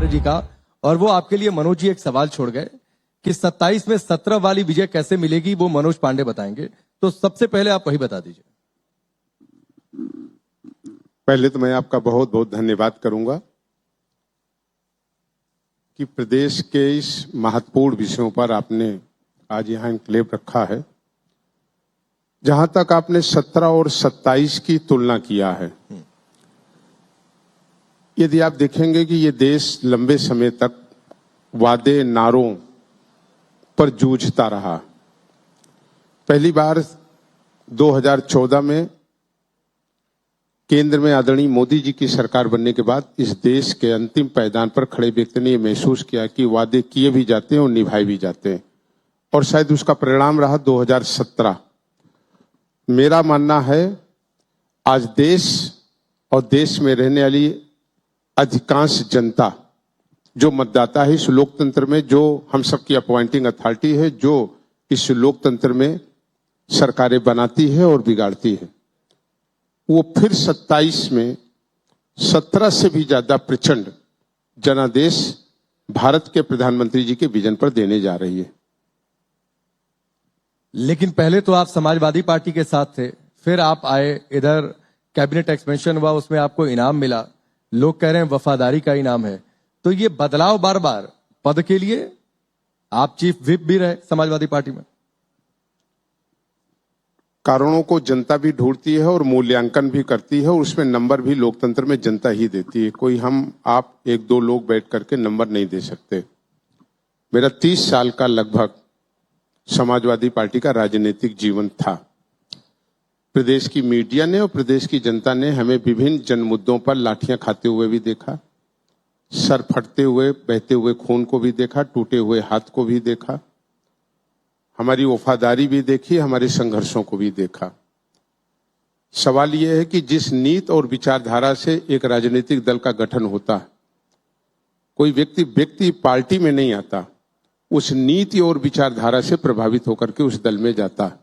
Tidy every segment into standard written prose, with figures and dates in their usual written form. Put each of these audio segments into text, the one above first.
जी का, और वो आपके लिए मनोज जी एक सवाल छोड़ गए कि 27 में 17 वाली विजय कैसे मिलेगी, वो मनोज पांडे बताएंगे। तो सबसे पहले आप वही बता दीजिए। पहले तो मैं आपका बहुत बहुत धन्यवाद करूंगा कि प्रदेश के इस महत्वपूर्ण विषयों पर आपने आज यहां इंक्लेव रखा है। जहां तक आपने 17 और 27 की तुलना किया है, यदि आप देखेंगे कि ये देश लंबे समय तक वादे नारों पर जूझता रहा। पहली बार 2014 में केंद्र में आदरणीय मोदी जी की सरकार बनने के बाद इस देश के अंतिम पायदान पर खड़े व्यक्ति ने यह महसूस किया कि वादे किए भी जाते हैं और निभाए भी जाते हैं, और शायद उसका परिणाम रहा 2017। मेरा मानना है आज देश और देश में रहने वाली अधिकांश जनता, जो मतदाता है इस लोकतंत्र में, जो हम सबकी अपॉइंटिंग अथॉरिटी है, जो इस लोकतंत्र में सरकारें बनाती है और बिगाड़ती है, वो फिर 27 में 17 से भी ज्यादा प्रचंड जनादेश भारत के प्रधानमंत्री जी के विजन पर देने जा रही है। लेकिन पहले तो आप समाजवादी पार्टी के साथ थे, फिर आप आए इधर, कैबिनेट एक्सपेंशन हुआ, उसमें आपको इनाम मिला, लोग कह रहे हैं वफादारी का इनाम है। तो ये बदलाव बार बार पद के लिए, आप चीफ व्हिप भी रहे समाजवादी पार्टी में। कारणों को जनता भी ढूंढती है और मूल्यांकन भी करती है, और उसमें नंबर भी लोकतंत्र में जनता ही देती है। कोई हम आप एक दो लोग बैठ करके नंबर नहीं दे सकते। मेरा 30 साल का लगभग समाजवादी पार्टी का राजनीतिक जीवन था। प्रदेश की मीडिया ने और प्रदेश की जनता ने हमें विभिन्न जन मुद्दों पर लाठियां खाते हुए भी देखा, सर फटते हुए बहते हुए खून को भी देखा, टूटे हुए हाथ को भी देखा, हमारी वफादारी भी देखी, हमारे संघर्षों को भी देखा। सवाल यह है कि जिस नीति और विचारधारा से एक राजनीतिक दल का गठन होता है, कोई व्यक्ति पार्टी में नहीं आता, उस नीति और विचारधारा से प्रभावित होकर के उस दल में जाता है।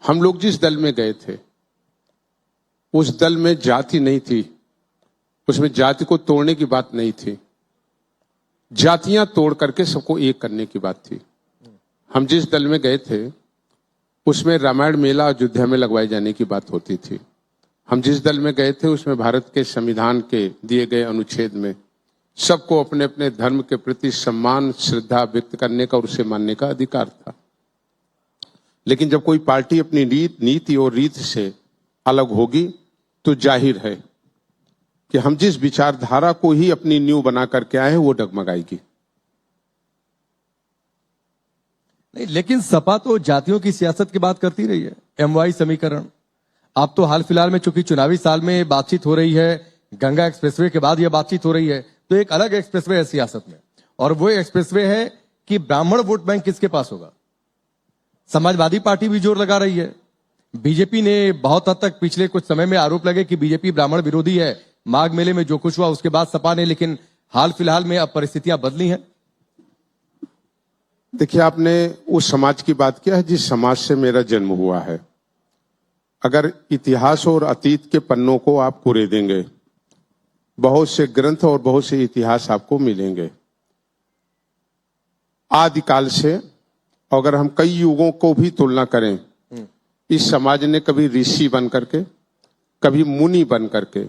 हम लोग जिस दल में गए थे, उस दल में जाति नहीं थी, उसमें जाति को तोड़ने की बात नहीं थी, जातियां तोड़ करके सबको एक करने की बात थी। हम जिस दल में गए थे, उसमें रामायण मेला अयोध्या में लगवाए जाने की बात होती थी। हम जिस दल में गए थे, उसमें भारत के संविधान के दिए गए अनुच्छेद में सबको अपने अपने धर्म के प्रति सम्मान श्रद्धा व्यक्त करने का और उसे मानने का अधिकार था। लेकिन जब कोई पार्टी अपनी नीति और रीत से अलग होगी, तो जाहिर है कि हम जिस विचारधारा को ही अपनी नींव बना करके आए हैं, वो डगमगाएगी। नहीं, लेकिन सपा तो जातियों की सियासत की बात करती रही है। MY समीकरण, आप तो हाल फिलहाल में चूंकि चुनावी साल में बातचीत हो रही है, गंगा एक्सप्रेसवे के बाद यह बातचीत हो रही है, तो एक अलग एक्सप्रेसवे है सियासत में, और वो एक्सप्रेसवे है कि ब्राह्मण वोट बैंक किसके पास होगा। समाजवादी पार्टी भी जोर लगा रही है। बीजेपी ने बहुत हद तक पिछले कुछ समय में आरोप लगे कि बीजेपी ब्राह्मण विरोधी है, माघ मेले में जो कुछ हुआ उसके बाद सपा ने, लेकिन हाल फिलहाल में अब परिस्थितियां बदली हैं। देखिए, आपने उस समाज की बात किया है जिस समाज से मेरा जन्म हुआ है। अगर इतिहास और अतीत के पन्नों को आप पूरे देंगे, बहुत से ग्रंथ और बहुत से इतिहास आपको मिलेंगे। आदिकाल से अगर हम कई युगों को भी तुलना करें, इस समाज ने कभी ऋषि बन करके, कभी मुनि बन करके,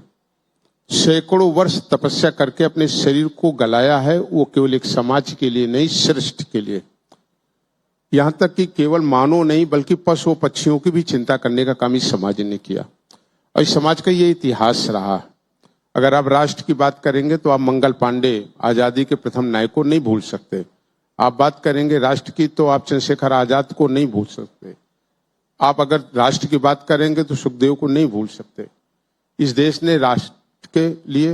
सैकड़ों वर्ष तपस्या करके अपने शरीर को गलाया है। वो केवल एक समाज के लिए नहीं, सृष्टि के लिए। यहां तक कि केवल मानव नहीं बल्कि पशु पक्षियों की भी चिंता करने का काम इस समाज ने किया, और इस समाज का ये इतिहास रहा। अगर आप राष्ट्र की बात करेंगे तो आप मंगल पांडे, आजादी के प्रथम नायक को नहीं भूल सकते। आप बात करेंगे राष्ट्र की तो आप चंद्रशेखर आजाद को नहीं भूल सकते। आप अगर राष्ट्र की बात करेंगे तो सुखदेव को नहीं भूल सकते। इस देश ने राष्ट्र के लिए,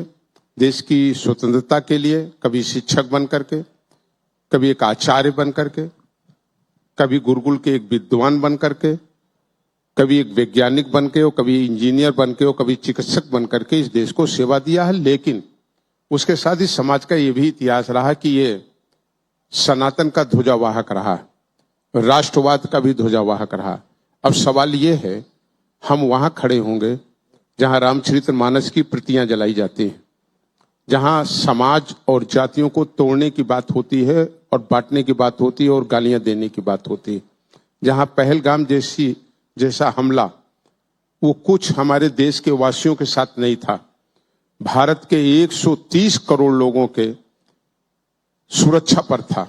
देश की स्वतंत्रता के लिए कभी शिक्षक बन करके, कभी एक आचार्य बन करके, कभी गुरुकुल के एक विद्वान बन करके, कभी एक वैज्ञानिक बन के, और कभी इंजीनियर बन के, और कभी चिकित्सक बन करके इस देश को सेवा दिया है। लेकिन उसके साथ इस समाज का यह भी इतिहास रहा कि ये सनातन का ध्वजावाहक रहा, राष्ट्रवाद का भी ध्वजावाहक रहा। अब सवाल ये है, हम वहां खड़े होंगे जहां रामचरितमानस की प्रतियां जलाई जाती हैं, जहां समाज और जातियों को तोड़ने की बात होती है और बांटने की बात होती है और गालियां देने की बात होती है, जहां पहलगाम जैसा हमला वो कुछ हमारे देश के वासियों के साथ नहीं था, भारत के 130 करोड़ लोगों के सुरक्षा पर था,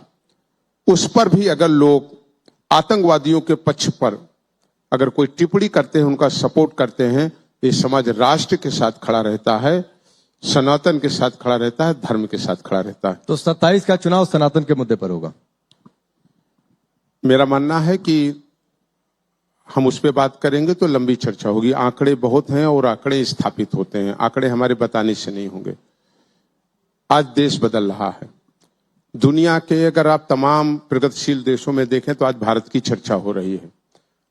उस पर भी अगर लोग आतंकवादियों के पक्ष पर अगर कोई टिप्पणी करते हैं, उनका सपोर्ट करते हैं, ये समाज राष्ट्र के साथ खड़ा रहता है, सनातन के साथ खड़ा रहता है, धर्म के साथ खड़ा रहता है। तो 27 का चुनाव सनातन के मुद्दे पर होगा। मेरा मानना है कि हम उस पर बात करेंगे तो लंबी चर्चा होगी। आंकड़े बहुत हैं और आंकड़े स्थापित होते हैं, आंकड़े हमारे बताने से नहीं होंगे। आज देश बदल रहा है। दुनिया के अगर आप तमाम प्रगतिशील देशों में देखें तो आज भारत की चर्चा हो रही है,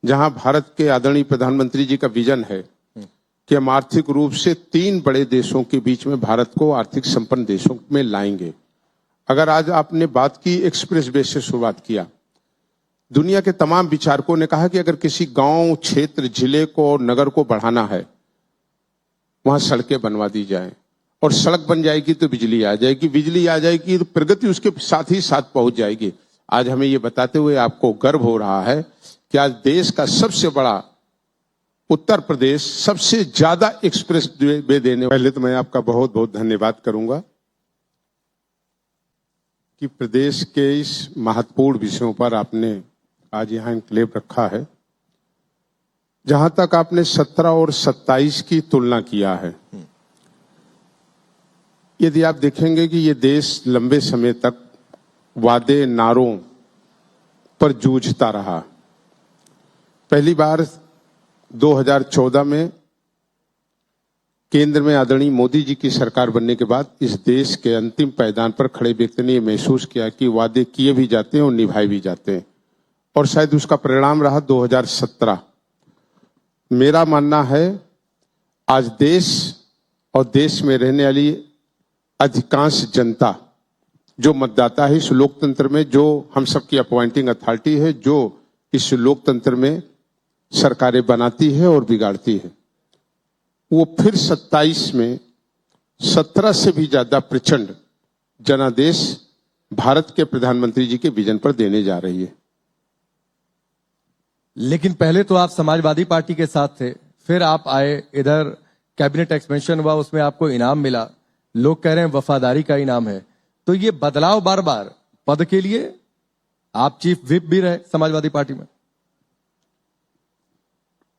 जहां भारत के आदरणीय प्रधानमंत्री जी का विजन है कि हम आर्थिक रूप से 3 बड़े देशों के बीच में भारत को आर्थिक संपन्न देशों में लाएंगे। अगर आज आपने बात की एक्सप्रेस वे से शुरुआत किया, दुनिया के तमाम विचारकों ने कहा कि अगर किसी गांव, क्षेत्र, जिले को और नगर को बढ़ाना है, वहां सड़कें बनवा दी जाए, और सड़क बन जाएगी तो बिजली आ जाएगी, बिजली आ जाएगी तो प्रगति उसके साथ ही साथ पहुंच जाएगी। आज हमें ये बताते हुए आपको गर्व हो रहा है कि आज देश का सबसे बड़ा उत्तर प्रदेश सबसे ज्यादा एक्सप्रेस वे देने। पहले तो मैं आपका बहुत बहुत धन्यवाद करूंगा कि प्रदेश के इस महत्वपूर्ण विषयों पर आपने आज यहां इनक्लेव रखा है। जहां तक आपने 17 और 27 की तुलना किया है, यदि आप देखेंगे कि ये देश लंबे समय तक वादे नारों पर जूझता रहा। पहली बार 2014 में केंद्र में आदरणीय मोदी जी की सरकार बनने के बाद इस देश के अंतिम पायदान पर खड़े व्यक्ति ने यह महसूस किया कि वादे किए भी जाते हैं और निभाए भी जाते हैं, और शायद उसका परिणाम रहा 2017। मेरा मानना है आज देश और देश में रहने वाली अधिकांश जनता, जो मतदाता है इस लोकतंत्र में, जो हम सबकी अपॉइंटिंग अथॉरिटी है, जो इस लोकतंत्र में सरकारें बनाती है और बिगाड़ती है, वो फिर 27 में 17 से भी ज्यादा प्रचंड जनादेश भारत के प्रधानमंत्री जी के विजन पर देने जा रही है। लेकिन पहले तो आप समाजवादी पार्टी के साथ थे, फिर आप आए इधर, कैबिनेट एक्सपेंशन हुआ, उसमें आपको इनाम मिला, लोग कह रहे हैं वफादारी का इनाम है। तो ये बदलाव बार बार पद के लिए, आप चीफ व्हिप भी रहे समाजवादी पार्टी में।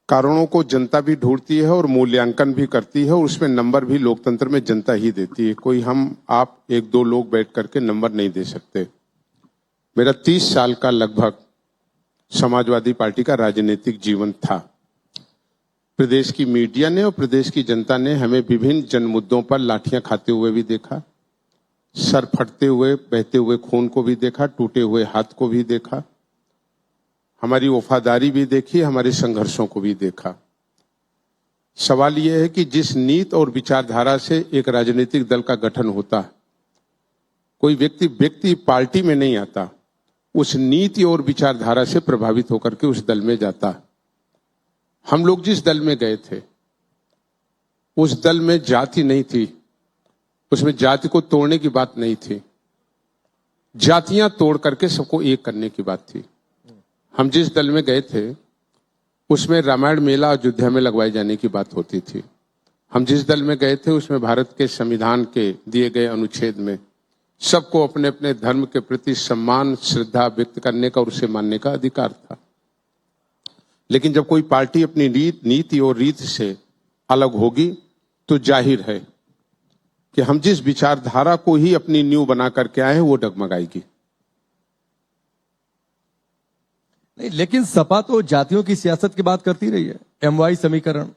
कारणों को जनता भी ढूंढती है और मूल्यांकन भी करती है, और उसमें नंबर भी लोकतंत्र में जनता ही देती है। कोई आप 1-2 लोग बैठ करके नंबर नहीं दे सकते। मेरा 30 साल का लगभग समाजवादी पार्टी का राजनीतिक जीवन था। प्रदेश की मीडिया ने और प्रदेश की जनता ने हमें विभिन्न जन मुद्दों पर लाठियां खाते हुए भी देखा, सर फटते हुए, बहते हुए खून को भी देखा, टूटे हुए हाथ को भी देखा, हमारी वफादारी भी देखी, हमारे संघर्षों को भी देखा। सवाल यह है कि जिस नीति और विचारधारा से एक राजनीतिक दल का गठन होता है, कोई व्यक्ति पार्टी में नहीं आता, उस नीति और विचारधारा से प्रभावित होकर के उस दल में जाता है। हम लोग जिस दल में गए थे, उस दल में जाति नहीं थी, उसमें जाति को तोड़ने की बात नहीं थी, जातियां तोड़ करके सबको एक करने की बात थी। हम जिस दल में गए थे उसमें रामायण मेला अयोध्या में लगवाए जाने की बात होती थी। हम जिस दल में गए थे उसमें भारत के संविधान के दिए गए अनुच्छेद में सबको अपने अपने धर्म के प्रति सम्मान, श्रद्धा व्यक्त करने का और उसे मानने का अधिकार था। लेकिन जब कोई पार्टी अपनी नीति और रीत से अलग होगी तो जाहिर है कि हम जिस विचारधारा को ही अपनी नींव बना करके आए हैं वो डगमगाएगी। नहीं, लेकिन सपा तो जातियों की सियासत की बात करती रही है। MY समीकरण,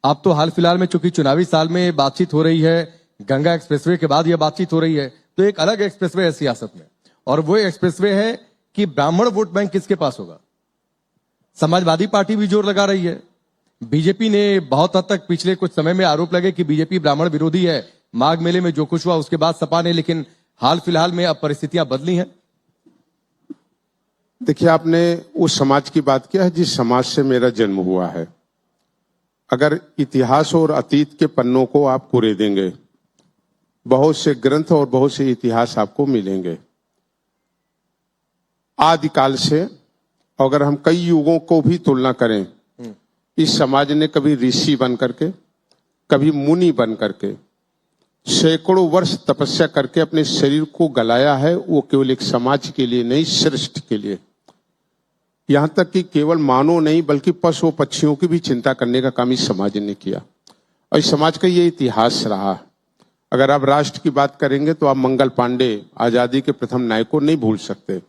आप तो हाल फिलहाल में चूंकि चुनावी साल में बातचीत हो रही है, गंगा एक्सप्रेसवे के बाद यह बातचीत हो रही है, तो एक अलग एक्सप्रेसवे है सियासत में, और वो एक्सप्रेसवे है कि ब्राह्मण वोट बैंक किसके पास होगा। समाजवादी पार्टी भी जोर लगा रही है। बीजेपी ने बहुत हद तक पिछले कुछ समय में आरोप लगे कि बीजेपी ब्राह्मण विरोधी है, माघ मेले में जो कुछ हुआ उसके बाद सपा ने, लेकिन हाल फिलहाल में अब परिस्थितियां बदली हैं। देखिए, आपने उस समाज की बात किया है जिस समाज से मेरा जन्म हुआ है। अगर इतिहास और अतीत के पन्नों को आप कुरेदेंगे बहुत से ग्रंथ और बहुत से इतिहास आपको मिलेंगे। आदिकाल से अगर हम कई युगों को भी तुलना करें, इस समाज ने कभी ऋषि बन करके, कभी मुनि बन करके, सैकड़ों वर्ष तपस्या करके अपने शरीर को गलाया है, वो केवल एक समाज के लिए नहीं, सृष्टि के लिए। यहां तक कि केवल मानव नहीं बल्कि पशु पक्षियों की भी चिंता करने का काम इस समाज ने किया, और इस समाज का ये इतिहास रहा। अगर आप राष्ट्र की बात करेंगे तो आप मंगल पांडे, आजादी के प्रथम नायक को नहीं भूल सकते।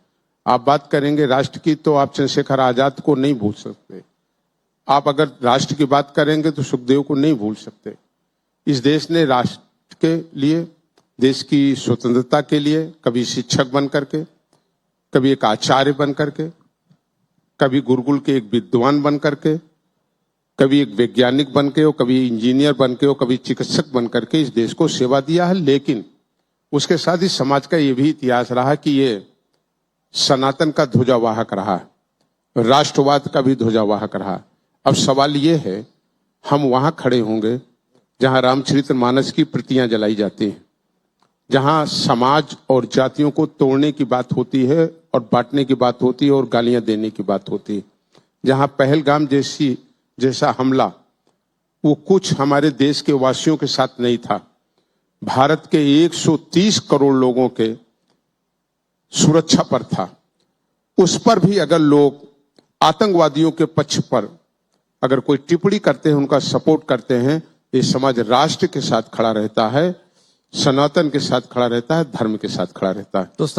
आप बात करेंगे राष्ट्र की तो आप चंद्रशेखर आजाद को नहीं भूल सकते। आप अगर राष्ट्र की बात करेंगे तो सुखदेव को नहीं भूल सकते। इस देश ने राष्ट्र के लिए, देश की स्वतंत्रता के लिए कभी शिक्षक बन करके, कभी एक आचार्य बन करके, कभी गुरुकुल के एक विद्वान बन करके, कभी एक वैज्ञानिक बन के, कभी इंजीनियर बन के, कभी चिकित्सक बन करके इस देश को सेवा दिया है। लेकिन उसके साथ ही समाज का ये भी इतिहास रहा कि ये सनातन का ध्वजावाहक रहा, राष्ट्रवाद का भी ध्वजावाहक रहा। अब सवाल ये है, हम वहां खड़े होंगे जहां रामचरितमानस की प्रतियां जलाई जाती हैं, जहां समाज और जातियों को तोड़ने की बात होती है और बांटने की बात होती है और गालियां देने की बात होती है, जहां पहलगाम जैसा हमला वो कुछ हमारे देश के वासियों के साथ नहीं था, भारत के 130 करोड़ लोगों के सुरक्षा पर था, उस पर भी अगर लोग आतंकवादियों के पक्ष पर अगर कोई टिप्पणी करते हैं, उनका सपोर्ट करते हैं, ये समाज राष्ट्र के साथ खड़ा रहता है, सनातन के साथ खड़ा रहता है, धर्म के साथ खड़ा रहता है। तो